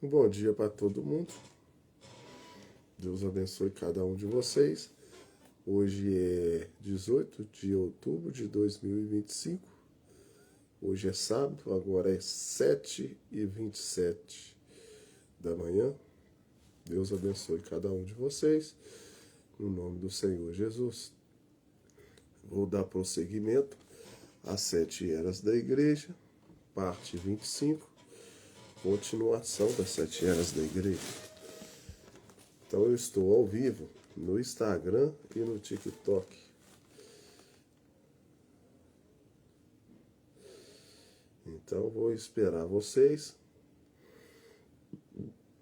Um bom dia para todo mundo. Deus abençoe cada um de vocês. Hoje é 18 de outubro de 2025. Hoje é sábado, agora é 7h27 da manhã. Deus abençoe cada um de vocês. No nome do Senhor Jesus. Vou dar prosseguimento às 7 eras da igreja, parte 25. Continuação das 7 eras da igreja. Então eu estou ao vivo no Instagram e no TikTok. Então vou esperar vocês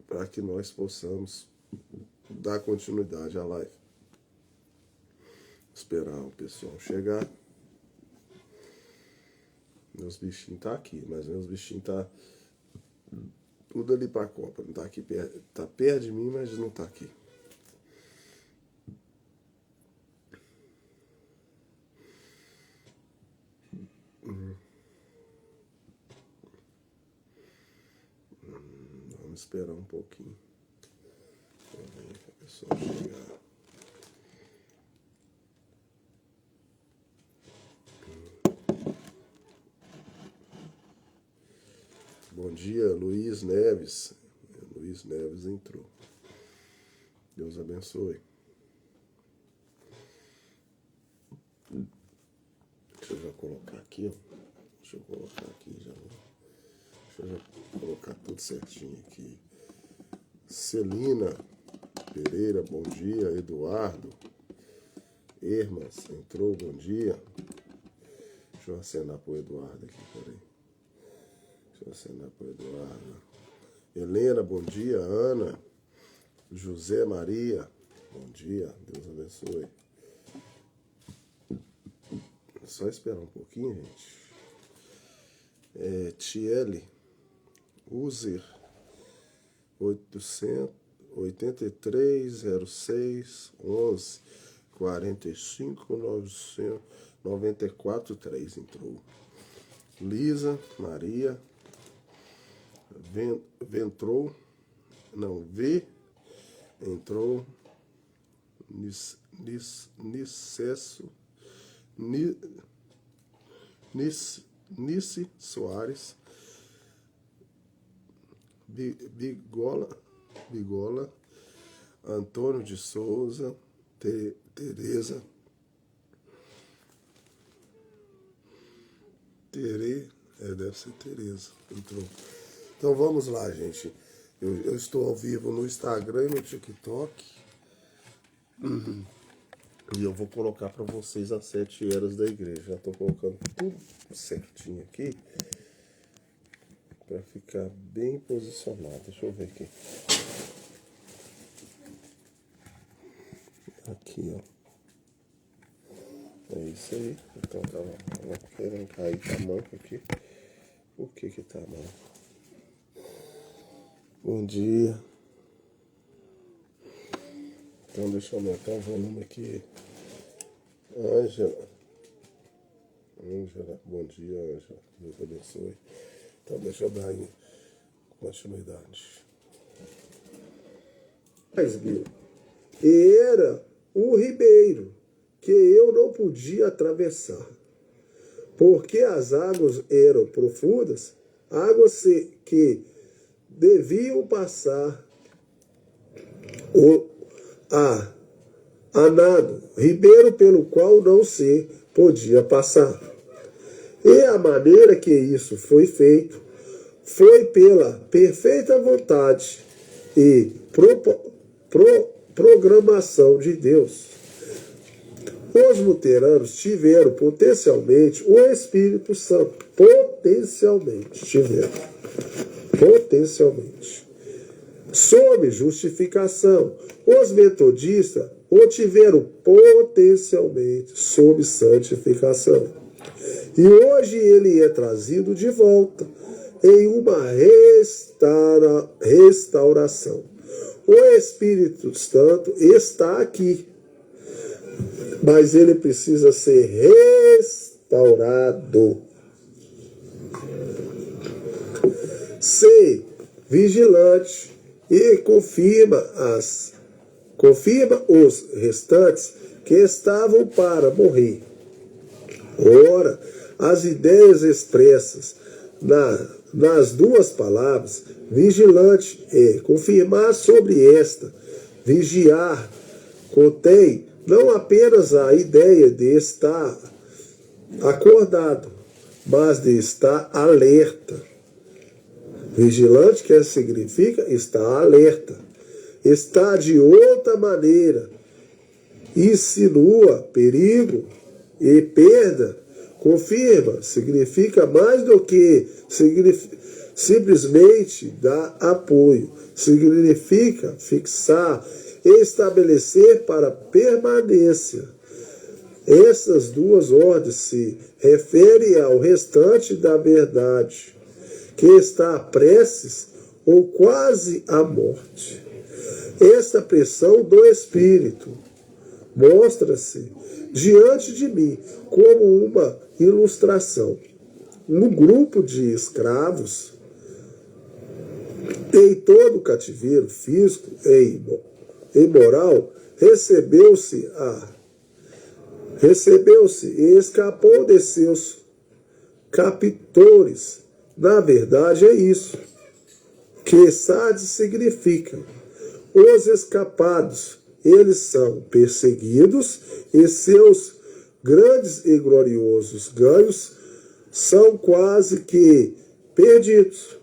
para que nós possamos dar continuidade à live. Esperar o pessoal chegar. Meus bichinhos tá aqui, mas meus bichinhos tá tudo ali para a Copa. Não tá aqui perto, tá perto de mim, mas não tá aqui. Vamos esperar um pouquinho. Para ver a pessoa chegar. Bom dia, Luiz Neves. Luiz Neves entrou. Deus abençoe. Deixa eu já colocar aqui, ó. Deixa eu colocar aqui, já vou. Deixa eu já colocar tudo certinho aqui. Celina Pereira, bom dia. Eduardo Ermas entrou, bom dia. Deixa eu acenar pro Eduardo aqui, peraí. Deixa eu acenar pro Eduardo. Helena, bom dia. Ana, José Maria, bom dia. Deus abençoe. É só esperar um pouquinho, gente. Tiele User 8830611 45 994 3 entrou. Lisa Maria entrou. Nice Soares, Bigola, Antônio de Souza, Tereza, deve ser Tereza, entrou. Então vamos lá, gente. Eu estou ao vivo no Instagram e no TikTok. E eu vou colocar para vocês as 7 eras da igreja. Já estou colocando tudo certinho aqui para ficar bem posicionado. Deixa eu ver aqui. Aqui, ó. É isso aí. Então tava querendo cair com a mão aqui. Por que tá a mão? Bom dia. Então deixa eu aumentar o volume aqui. Ângela, bom dia, Ângela. Deus abençoe. Então deixa eu dar aí continuidade. E era um ribeiro que eu não podia atravessar, porque as águas eram profundas, águas que deviam passar a nado, ribeiro pelo qual não se podia passar. E a maneira que isso foi feito foi pela perfeita vontade e programação de Deus. Os luteranos tiveram potencialmente o Espírito Santo. Potencialmente. Sob justificação. Os metodistas o tiveram potencialmente sob santificação. E hoje ele é trazido de volta em uma restauração. O Espírito Santo está aqui, mas ele precisa ser restaurado. Se vigilante e confirma os restantes que estavam para morrer. Ora, as ideias expressas nas duas palavras, vigilante é confirmar sobre esta, vigiar, contém não apenas a ideia de estar acordado, mas de estar alerta. Vigilante que significa estar alerta. Está de outra maneira, insinua perigo e perda. Confirma, significa mais do que simplesmente dar apoio. Significa fixar, estabelecer para permanência. Essas duas ordens se referem ao restante da verdade, que está prestes ou quase à morte. Esta pressão do Espírito mostra-se diante de mim como uma ilustração. Um grupo de escravos em todo o cativeiro físico e moral recebeu-se e escapou de seus captores. Na verdade é isso que SAD significa. Os escapados, eles são perseguidos e seus grandes e gloriosos ganhos são quase que perdidos.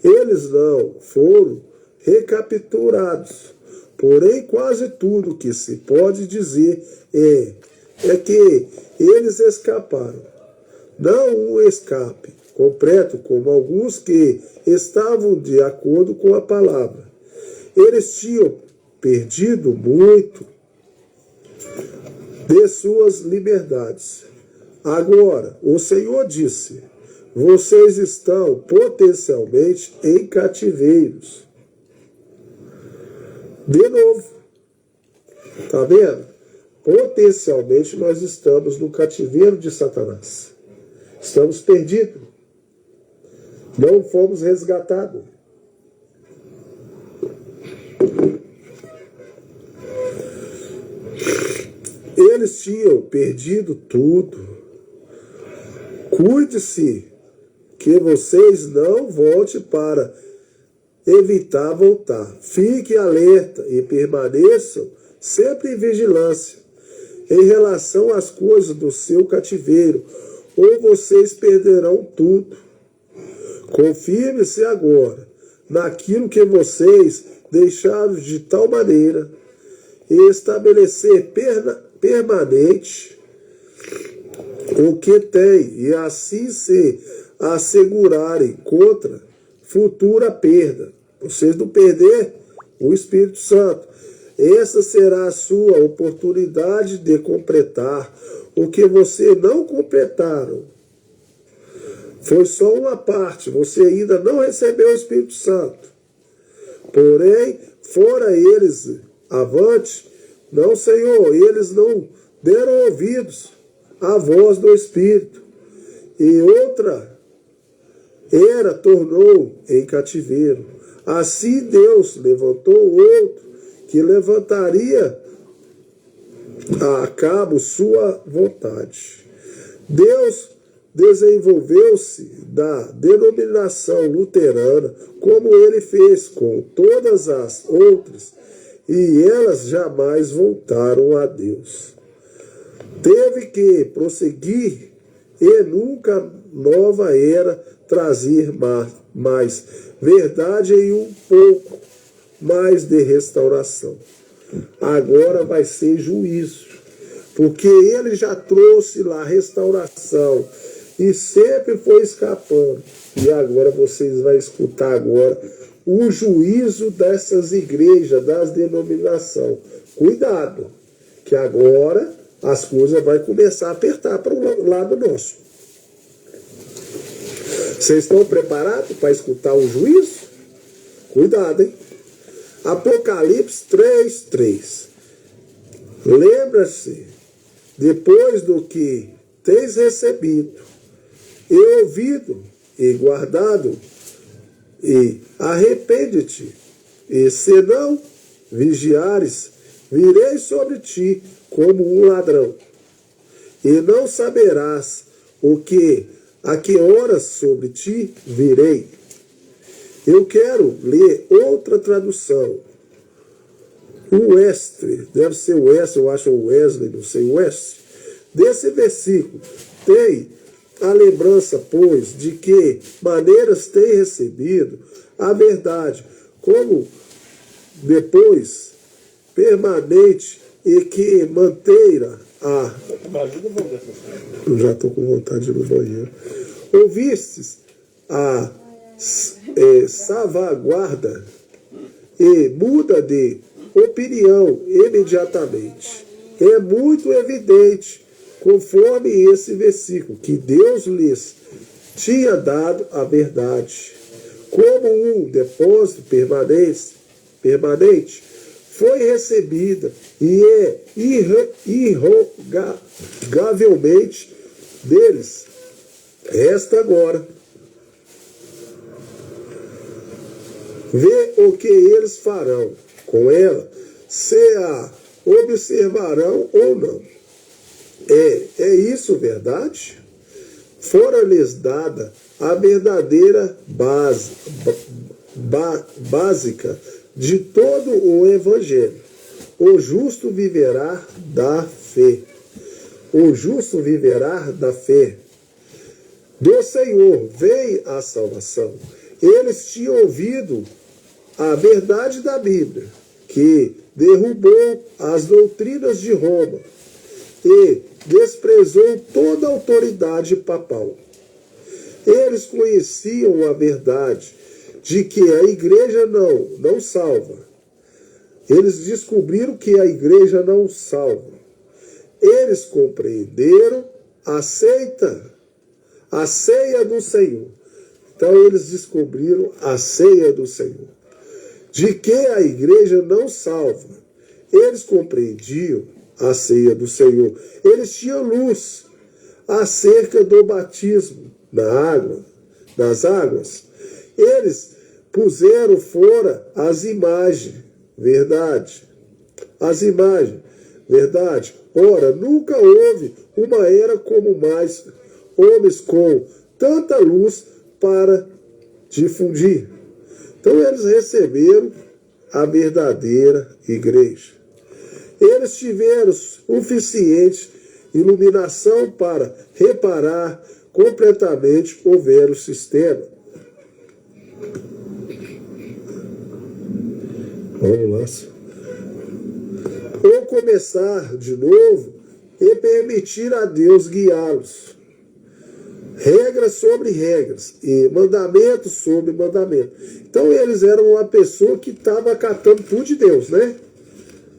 Eles não foram recapturados, porém quase tudo que se pode dizer é que eles escaparam. Não um escape completo como alguns que estavam de acordo com a palavra. Eles tinham perdido muito de suas liberdades. Agora, o Senhor disse: vocês estão potencialmente em cativeiros. De novo, tá vendo? Potencialmente nós estamos no cativeiro de Satanás. Estamos perdidos. Não fomos resgatados. Eles tinham perdido tudo. Cuide-se que vocês não voltem para evitar voltar. Fique alerta e permaneçam sempre em vigilância em relação às coisas do seu cativeiro, ou vocês perderão tudo. Confirme-se agora naquilo que vocês deixaram de tal maneira e estabelecer permanente o que tem, e assim se assegurarem contra futura perda. Vocês não perder o Espírito Santo. Essa será a sua oportunidade de completar o que você não completaram. Foi só uma parte, você ainda não recebeu o Espírito Santo. Porém, fora eles avante, não, Senhor, eles não deram ouvidos à voz do Espírito. E outra era tornou em cativeiro. Assim Deus levantou outro que levantaria a cabo sua vontade. Deus desenvolveu-se da denominação luterana, como ele fez com todas as outras, e elas jamais voltaram a Deus. Teve que prosseguir e nunca nova era trazer mais verdade e um pouco mais de restauração. Agora vai ser juízo, porque ele já trouxe lá restauração e sempre foi escapando. E agora vocês vão escutar agora o juízo dessas igrejas, das denominações. Cuidado, que agora as coisas vão começar a apertar para o lado nosso. Vocês estão preparados para escutar o juízo? Cuidado, hein? Apocalipse 3:3. Lembra-se, depois do que tens recebido, e ouvido, e guardado, e arrepende-te, e se não vigiares, virei sobre ti como um ladrão, e não saberás a que horas sobre ti virei. Eu quero ler outra tradução. O Wesley, deve ser Wesley, eu acho Wesley, não sei, Wesley. Desse versículo, tem a lembrança, pois, de que maneiras tem recebido a verdade, como depois permanente e que manteira a... Eu já estou com vontade de ir no banheiro. Ouvistes a salvaguarda e muda de opinião imediatamente. É muito evidente, conforme esse versículo, que Deus lhes tinha dado a verdade. Como um depósito permanente foi recebida e é irrogavelmente deles. Resta agora ver o que eles farão com ela, se a observarão ou não. É isso verdade? Fora-lhes dada a verdadeira básica de todo o Evangelho. O justo viverá da fé. O justo viverá da fé. Do Senhor vem a salvação. Eles tinham ouvido a verdade da Bíblia, que derrubou as doutrinas de Roma e desprezou toda a autoridade papal. Eles conheciam a verdade de que a igreja não salva. Eles descobriram que a igreja não salva. Eles compreenderam a ceia do Senhor. Então eles descobriram a ceia do Senhor. De que a igreja não salva. Eles compreendiam a ceia do Senhor. Eles tinham luz acerca do batismo nas águas. Eles puseram fora as imagens, verdade. As imagens, verdade. Ora, nunca houve uma era como mais homens com tanta luz para difundir. Então eles receberam a verdadeira igreja. Eles tiveram suficiente iluminação para reparar completamente o velho sistema. Vamos lá. Ou começar de novo e permitir a Deus guiá-los. Regras sobre regras e mandamentos sobre mandamentos. Então eles eram uma pessoa que estava acatando tudo de Deus, né?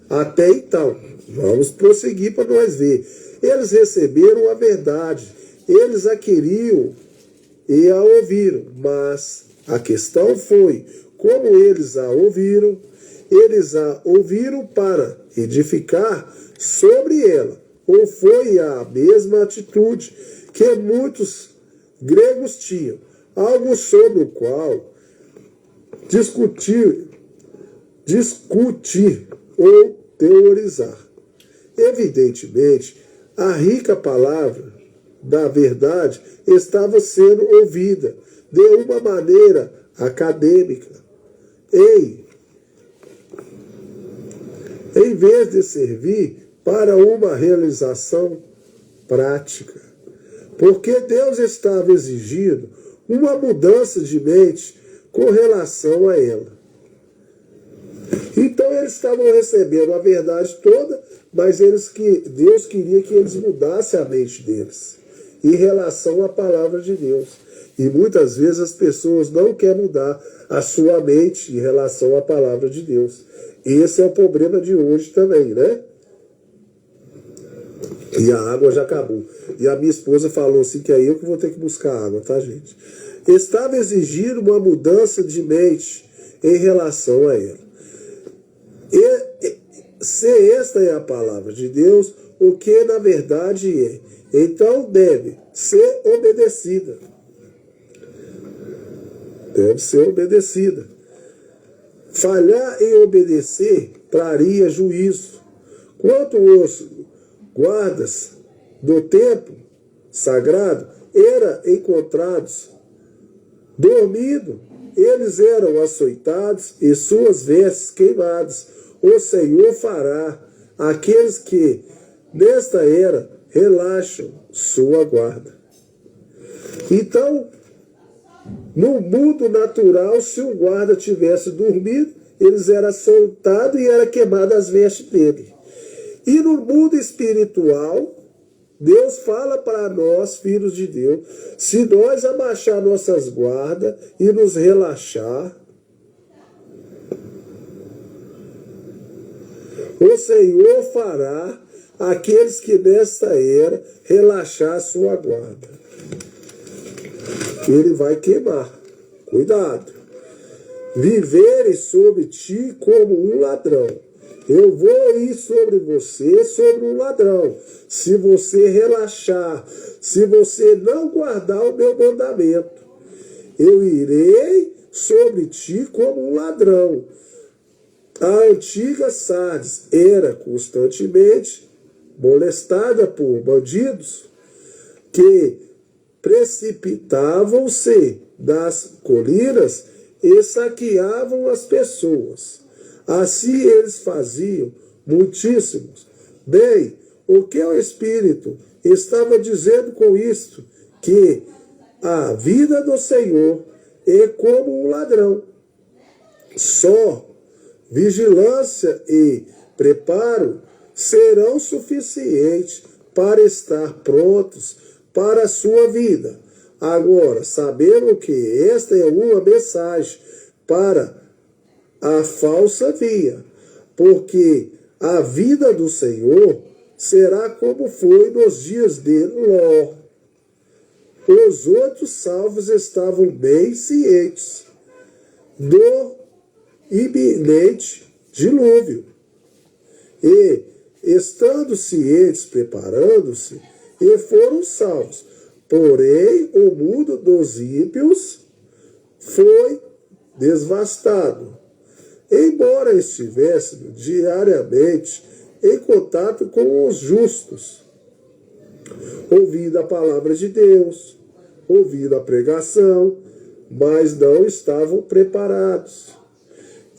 Até então. Vamos prosseguir para nós ver. Eles receberam a verdade. Eles a queriam e a ouviram. Mas a questão foi, como eles a ouviram para edificar sobre ela. Ou foi a mesma atitude que muitos gregos tinham, algo sobre o qual discutir ou teorizar. Evidentemente, a rica palavra da verdade estava sendo ouvida de uma maneira acadêmica, em vez de servir para uma realização prática. Porque Deus estava exigindo uma mudança de mente com relação a ela. Então eles estavam recebendo a verdade toda, mas Deus queria que eles mudassem a mente deles em relação à palavra de Deus. E muitas vezes as pessoas não querem mudar a sua mente em relação à palavra de Deus. Esse é o problema de hoje também, né? E a água já acabou. E a minha esposa falou assim que é eu que vou ter que buscar água, tá, gente? Estava exigindo uma mudança de mente em relação a ela. E se esta é a palavra de Deus, o que na verdade é, então deve ser obedecida. deve ser obedecida. Falhar em obedecer traria juízo. Quanto os guardas do templo sagrado eram encontrados dormindo, eles eram açoitados e suas vestes queimadas. O Senhor fará aqueles que nesta era relaxam sua guarda. Então, no mundo natural, se um guarda tivesse dormido, eles eram açoitados e eram queimadas as vestes dele. E no mundo espiritual, Deus fala para nós, filhos de Deus, se nós abaixar nossas guardas e nos relaxar, o Senhor fará aqueles que nesta era relaxar sua guarda. Ele vai queimar. Cuidado. Viverem sobre ti como um ladrão. Eu vou ir sobre você, sobre um ladrão. Se você relaxar, se você não guardar o meu mandamento, eu irei sobre ti como um ladrão. A antiga Sardes era constantemente molestada por bandidos que precipitavam-se das colinas e saqueavam as pessoas. Assim eles faziam muitíssimos. Bem, o que o Espírito estava dizendo com isto? Que a vida do Senhor é como um ladrão. Só vigilância e preparo serão suficientes para estar prontos para a sua vida. Agora, sabendo que esta é uma mensagem para a falsa via, porque a vida do Senhor será como foi nos dias de Ló. Os outros salvos estavam bem cientes do iminente dilúvio e, estando cientes, preparando-se, e foram salvos. Porém, o mundo dos ímpios foi devastado. Embora estivéssemos diariamente em contato com os justos, ouvindo a palavra de Deus, ouvindo a pregação, mas não estavam preparados.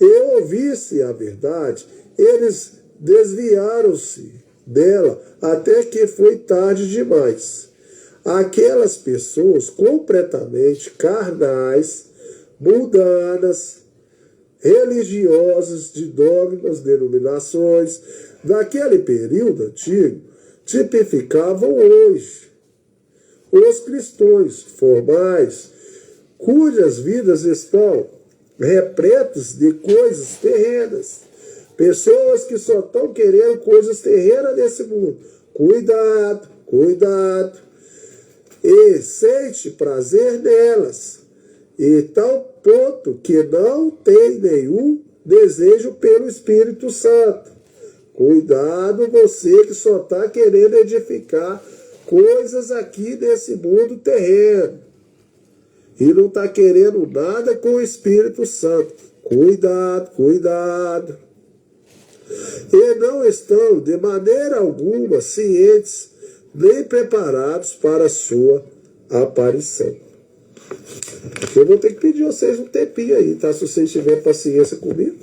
E ouvisse a verdade, eles desviaram-se dela até que foi tarde demais. Aquelas pessoas completamente carnais, mundanas, religiosas de dogmas, denominações, daquele período antigo, tipificavam hoje os cristãos formais, cujas vidas estão repletas de coisas terrenas. Pessoas que só estão querendo coisas terrenas nesse mundo. Cuidado, cuidado. E sente prazer nelas. E tal ponto que não tem nenhum desejo pelo Espírito Santo. Cuidado você que só está querendo edificar coisas aqui nesse mundo terreno. E não está querendo nada com o Espírito Santo. Cuidado, cuidado. E não estão de maneira alguma cientes nem preparados para a sua aparição. Eu vou ter que pedir a vocês um tempinho aí, tá? Se vocês tiverem paciência comigo.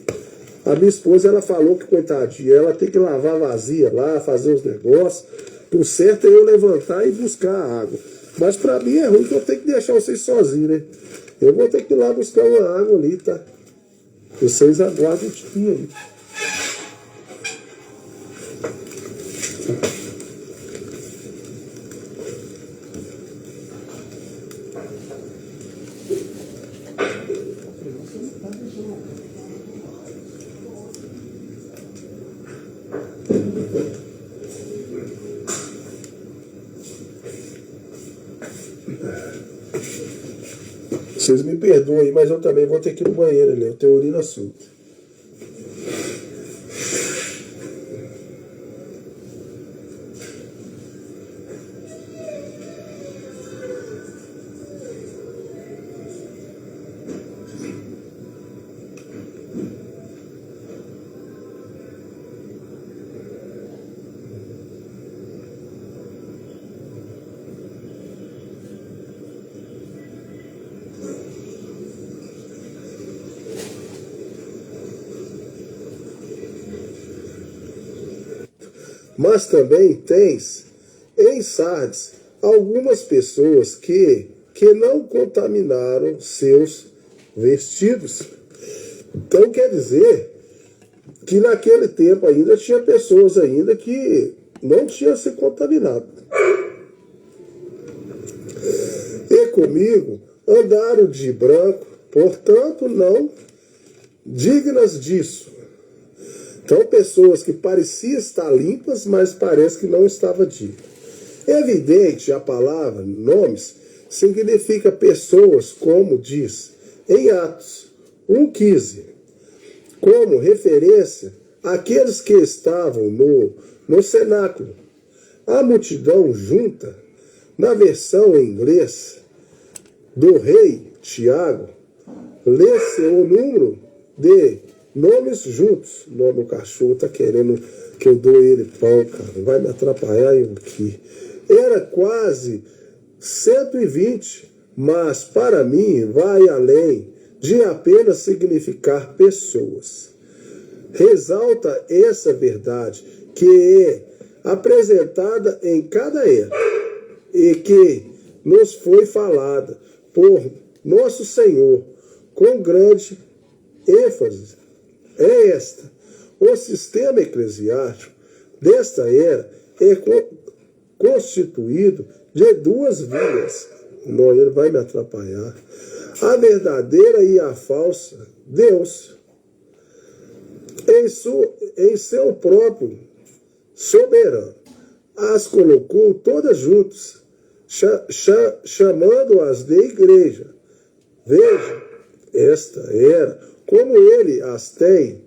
A minha esposa, ela falou que, coitadinha, ela tem que lavar vazia lá, fazer os negócios. O certo é eu levantar e buscar a água. Mas pra mim é ruim que eu tenho que deixar vocês sozinhos, né? Eu vou ter que ir lá buscar uma água ali, tá? Vocês aguardem um pouquinho aí. Vocês me perdoem, mas eu também vou ter que ir no banheiro ali. Eu tenho urina solta. Mas também tens em Sardes algumas pessoas que não contaminaram seus vestidos. Então quer dizer que naquele tempo ainda tinha pessoas ainda que não tinham se contaminado. E comigo andaram de branco, portanto não dignas disso. Então pessoas que pareciam estar limpas, mas parece que não estava digna. É evidente, a palavra nomes significa pessoas, como diz em Atos 1,15, como referência àqueles que estavam no cenáculo. A multidão junta, na versão em inglês do rei Tiago, lê-se o número de nomes juntos. O meu cachorro está querendo que eu dou ele pão, cara. Vai me atrapalhar eu aqui. Era quase 120, mas para mim vai além de apenas significar pessoas. Ressalta essa verdade que é apresentada em cada era e que nos foi falada por nosso Senhor com grande ênfase. É esta: o sistema eclesiástico desta era é constituído de duas vias. Não, ele vai me atrapalhar. A verdadeira e a falsa. Deus, em seu próprio soberano, as colocou todas juntas, chamando-as de igreja. Veja, esta era como ele as tem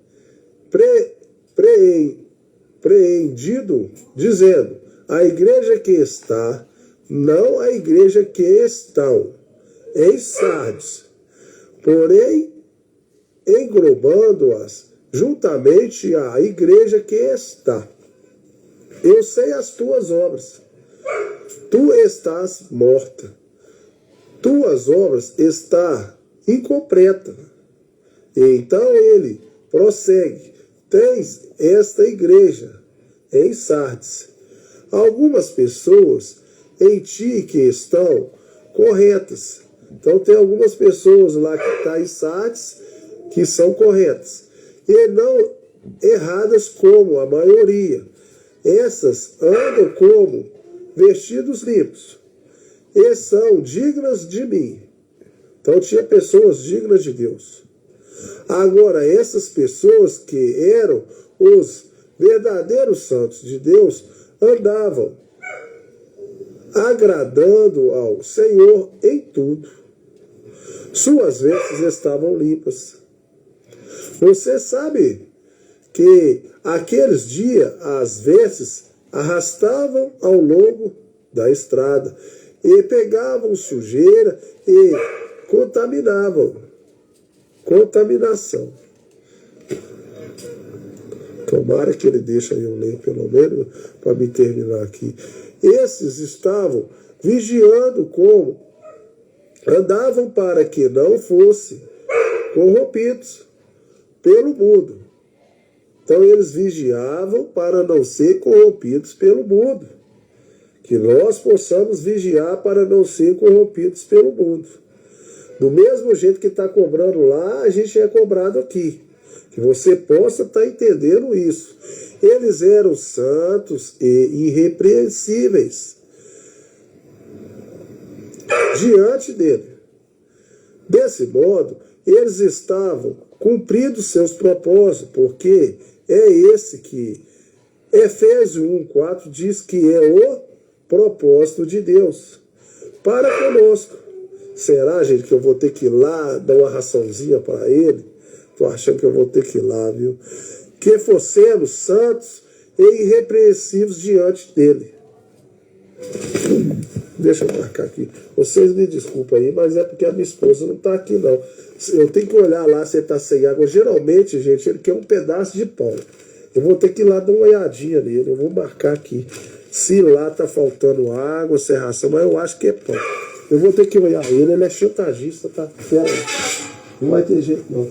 preendido, dizendo: a igreja que está, não a igreja que estão em Sardes, porém englobando-as juntamente à igreja que está. Eu sei as tuas obras. Tu estás morta. Tuas obras estão incompletas. Então ele prossegue: tens esta igreja em Sardes algumas pessoas em ti que estão corretas. Então tem algumas pessoas lá que estão em Sardes que são corretas e não erradas como a maioria. Essas andam como vestidos limpos e são dignas de mim. Então tinha pessoas dignas de Deus. Agora, essas pessoas que eram os verdadeiros santos de Deus andavam agradando ao Senhor em tudo. Suas vestes estavam limpas. Você sabe que aqueles dias as vestes arrastavam ao longo da estrada e pegavam sujeira e contaminavam. Contaminação. Tomara que ele deixe eu ler, pelo menos, para me terminar aqui. Esses estavam vigiando como andavam para que não fossem corrompidos pelo mundo. Então eles vigiavam para não ser corrompidos pelo mundo. Que nós possamos vigiar para não ser corrompidos pelo mundo. Do mesmo jeito que está cobrando lá, a gente é cobrado aqui. Que você possa estar entendendo isso. Eles eram santos e irrepreensíveis diante dele. Desse modo, eles estavam cumprindo seus propósitos, porque é esse que Efésios 1,4 diz que é o propósito de Deus para conosco. Será, gente, que eu vou ter que ir lá dar uma raçãozinha para ele? Tô achando que eu vou ter que ir lá, viu? Que fossemos santos e irrepreensíveis diante dele. Deixa eu marcar aqui. Vocês me desculpem aí, mas é porque a minha esposa não está aqui, não. Eu tenho que olhar lá se ele está sem água. Geralmente, gente, ele quer um pedaço de pão. Eu vou ter que ir lá dar uma olhadinha nele. Eu vou marcar aqui. Se lá está faltando água, se é ração, mas eu acho que é pão. Eu vou ter que olhar ele é chantagista, tá? Não vai ter jeito, não.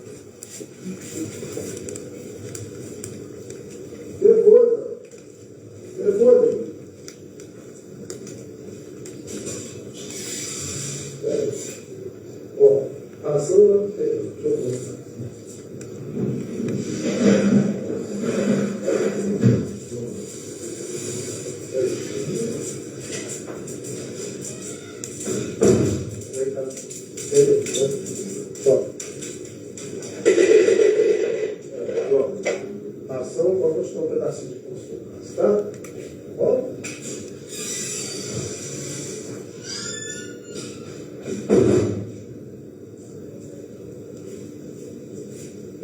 Depois, ó, ação não tem. Deixa eu mostrar. Ação, vamos mostrar um pedacinho de construção, tá? Ó.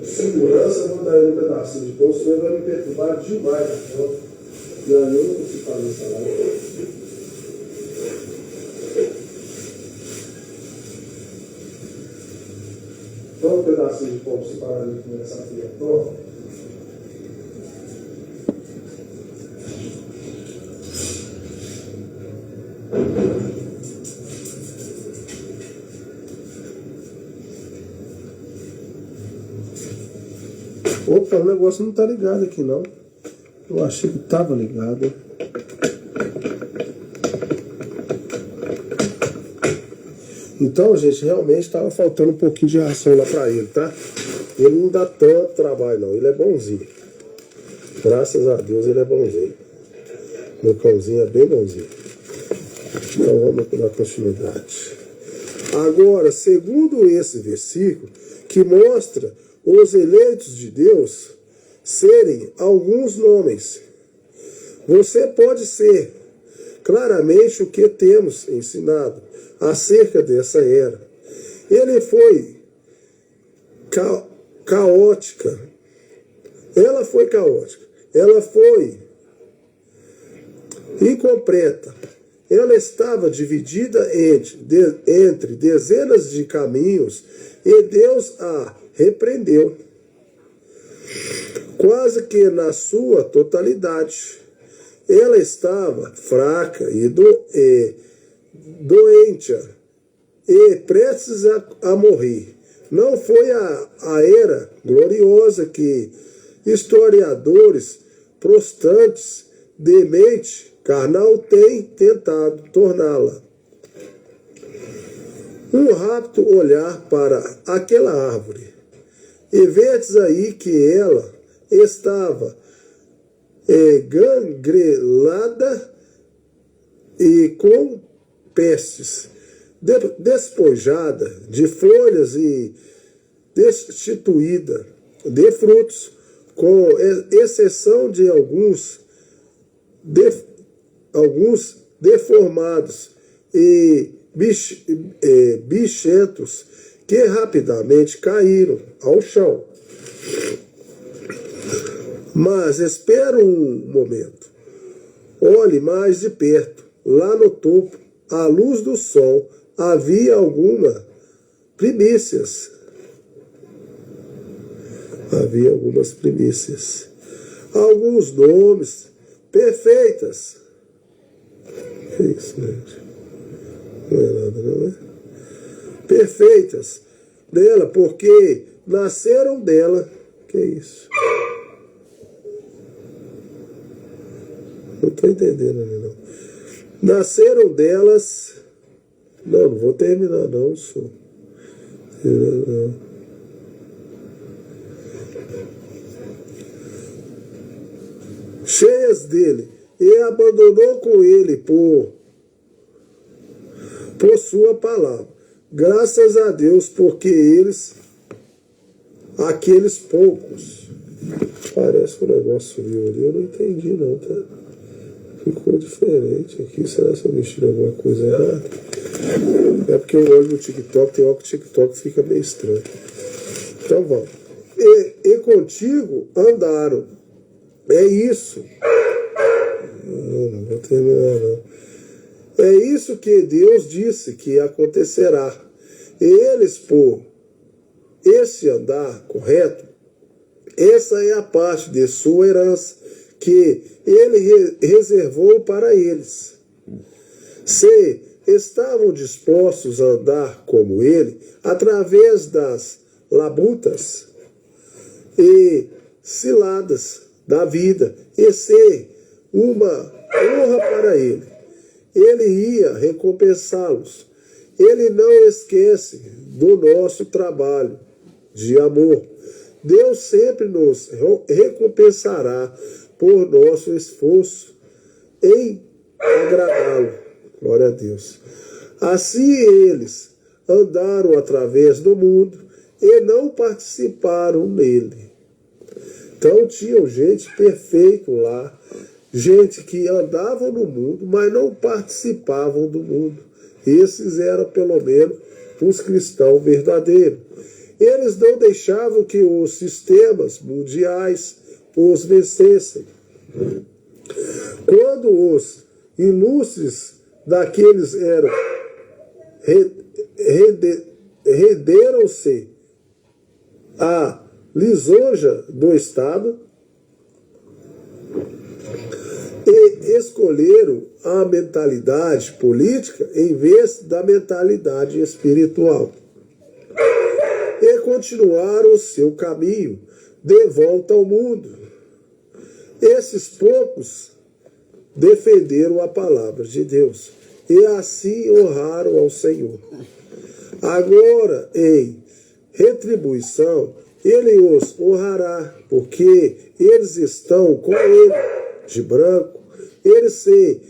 Segurança, vou dar aí um pedacinho de pão, senão vai me perturbar demais a foto. E aí eu não consigo fazer essa live. Então, um pedacinho de pão separado ali começar a ficar pronto. Opa, o negócio não tá ligado aqui não. Eu achei que tava ligado. Então, gente, realmente estava faltando um pouquinho de ração lá pra ele, tá? Ele não dá tanto trabalho não, ele é bonzinho. Graças a Deus ele é bonzinho. Meu cãozinho é bem bonzinho. Então vamos dar continuidade. Agora, segundo esse versículo, que mostra os eleitos de Deus serem alguns nomes, você pode ser claramente o que temos ensinado acerca dessa era. Ele foi caótica. Ela foi caótica. Ela foi incompleta. Ela estava dividida entre dezenas de caminhos e Deus a repreendeu, quase que na sua totalidade. Ela estava fraca e doente e prestes a morrer. Não foi a era gloriosa que historiadores protestantes de mente carnal têm tentado torná-la. Um rápido olhar para aquela árvore e vedes aí que ela estava gangrelada e com pestes, despojada de folhas e destituída de frutos, com exceção de alguns deformados e bichetos que rapidamente caíram ao chão. Mas espera um momento. Olhe mais de perto. Lá no topo, à luz do sol, havia algumas primícias. Alguns nomes perfeitas. Que isso, gente? Não é nada, não é? Perfeitas dela, porque nasceram dela. Que isso? Não estou entendendo ali, não. Nasceram delas. Não vou terminar, não, senhor. Não. Cheias dele, e abandonou com ele por sua palavra. Graças a Deus, porque aqueles poucos, parece que o negócio subiu ali, eu não entendi não, tá? Ficou diferente aqui, será que eu mexi em alguma coisa errada? É porque eu olho no TikTok, tem hora que o TikTok fica meio estranho. Então vamos. E contigo andaram. É isso. Não vou terminar não. É isso que Deus disse que acontecerá. E eles, por esse andar correto, essa é a parte de sua herança que ele reservou para eles. Se estavam dispostos a andar como ele, através das labutas e ciladas da vida, e se uma honra para ele. Ele ia recompensá-los. Ele não esquece do nosso trabalho de amor. Deus sempre nos recompensará por nosso esforço em agradá-lo. Glória a Deus. Assim eles andaram através do mundo e não participaram nele. Então tinham gente perfeita lá, gente que andava no mundo, mas não participavam do mundo. Esses eram pelo menos os cristãos verdadeiros. Eles não deixavam que os sistemas mundiais os vencessem. Quando os ilustres daqueles eram renderam-se à lisonja do Estado e escolheram a mentalidade política em vez da mentalidade espiritual. E continuaram o seu caminho de volta ao mundo. Esses poucos defenderam a palavra de Deus e assim honraram ao Senhor. Agora, em retribuição, ele os honrará, porque eles estão com ele de branco. Eles se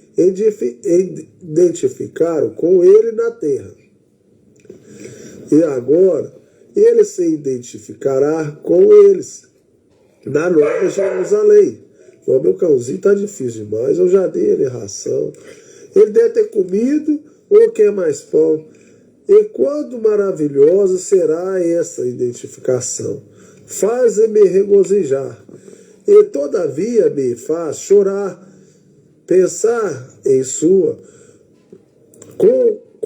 identificaram com ele na terra. E agora, ele se identificará com eles na Nova Jerusalém. O meu cãozinho tá difícil demais, eu já dei ele ração. Ele deve ter comido ou quer mais pão. E quando maravilhosa será essa identificação. Faz-me regozijar. E todavia me faz chorar. Pensar em sua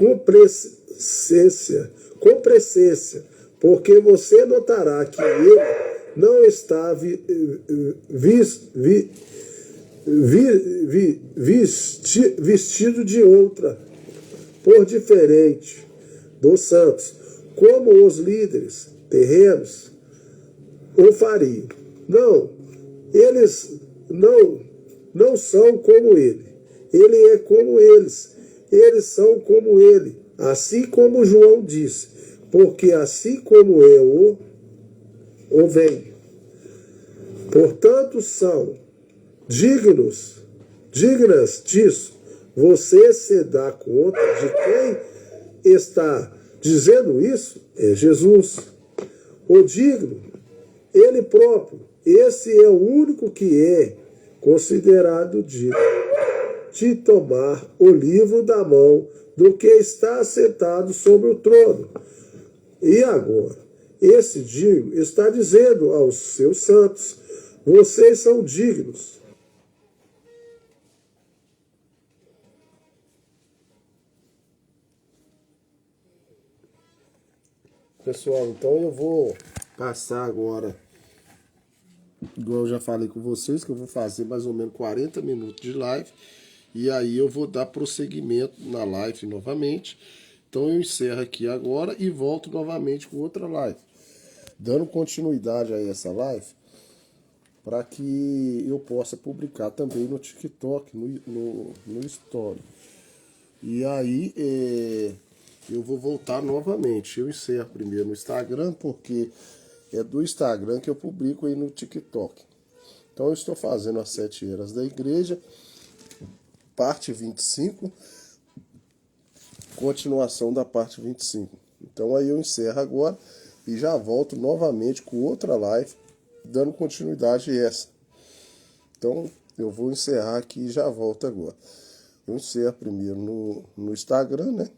compreensência, porque você notará que ele não está vestido de outra, por diferente dos santos, como os líderes terrenos o fariam. Não, eles não são como ele. Ele é como eles. Eles são como ele. Assim como João disse. Porque assim como é o vem. Portanto, são dignas disso. Você se dá conta de quem está dizendo isso? É Jesus. O digno, ele próprio. Esse é o único que é considerado digno de tomar o livro da mão do que está sentado sobre o trono. E agora, esse digno está dizendo aos seus santos: vocês são dignos. Pessoal, então eu vou passar agora, igual eu já falei com vocês, que eu vou fazer mais ou menos 40 minutos de live. E aí eu vou dar prosseguimento na live novamente. Então eu encerro aqui agora e volto novamente com outra live. Dando continuidade a essa live, para que eu possa publicar também no TikTok, no Story. E aí eu vou voltar novamente. Eu encerro primeiro no Instagram, porque é do Instagram que eu publico aí no TikTok. Então eu estou fazendo as 7 eras da igreja, parte 25, continuação da parte 25. Então aí eu encerro agora e já volto novamente com outra live, dando continuidade a essa. Então eu vou encerrar aqui e já volto agora. Eu encerro primeiro no Instagram, né?